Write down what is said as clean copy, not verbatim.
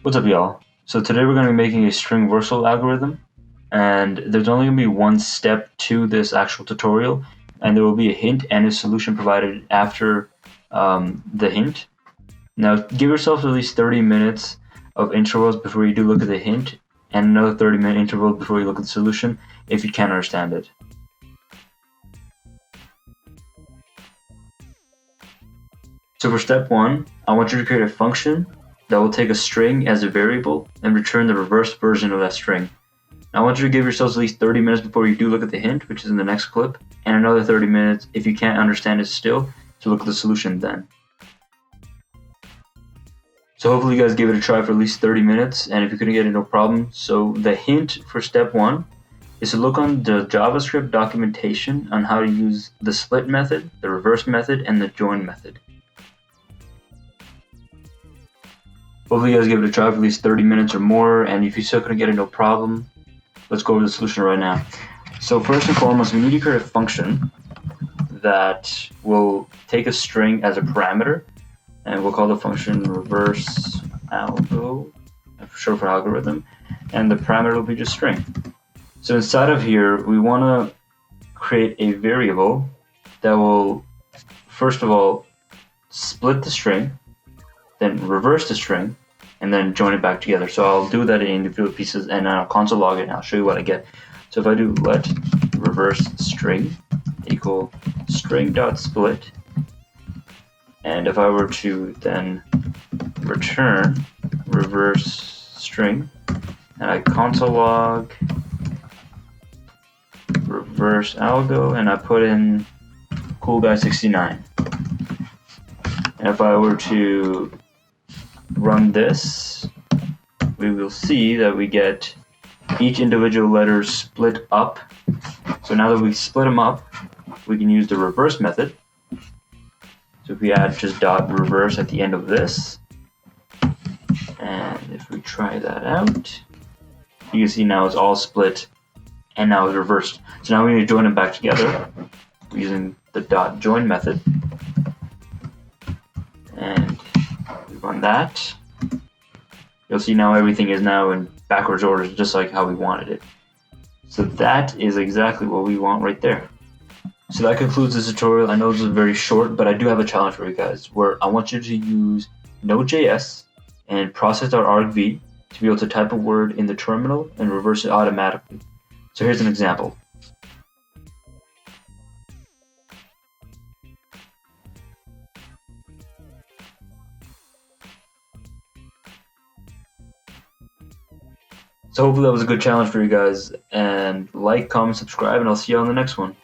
What's up, y'all? So today we're going to be making a string reversal algorithm, and there's only going to be one step to this actual tutorial, and there will be a hint and a solution provided after the hint. Now give yourself at least 30 minutes of intervals before you do look at the hint, and another 30-minute interval before you look at the solution if you can't understand it. So for step 1, I want you to create a function that will take a string as a variable and return the reverse version of that string. Now I want you to give yourselves at least 30 minutes before you do look at the hint, which is in the next clip, and another 30 minutes if you can't understand it still to look at the solution then. So hopefully you guys give it a try for at least 30 minutes, and if you couldn't get it, no problem. So the hint for step 1 is to look on the JavaScript documentation on how to use the split method, the reverse method, and the join method. Hopefully you guys give it a try for at least 30 minutes or more, and if you still couldn't get it, no problem. Let's go over the solution right now. So first and foremost, we need to create a function that will take a string as a parameter, and we'll call the function reverse algo, short for algorithm, and the parameter will be just string. So inside of here, we want to create a variable that will, first of all, split the string, then reverse the string, and then join it back together. So I'll do that in individual pieces, and I'll console log it, and I'll show you what I get. So if I do let reverse string equal string.split, and if I were to then return reverse string, and I console log reverse algo, and I put in cool guy 69. And if I were to run this, we will see that we get each individual letter split up. So now that we split them up, we can use the reverse method. So if we add just dot reverse at the end of this, and if we try that out, you can see now it's all split and now it's reversed. So now we need to join them back together using the dot join method. And we run that. You'll see now everything is now in backwards order, just like how we wanted it. So that is exactly what we want right there. So that concludes this tutorial. I know this is very short, but I do have a challenge for you guys, where I want you to use Node.js and process.argv to be able to type a word in the terminal and reverse it automatically. So here's an example. So hopefully that was a good challenge for you guys, and like, comment, subscribe, and I'll see you on the next one.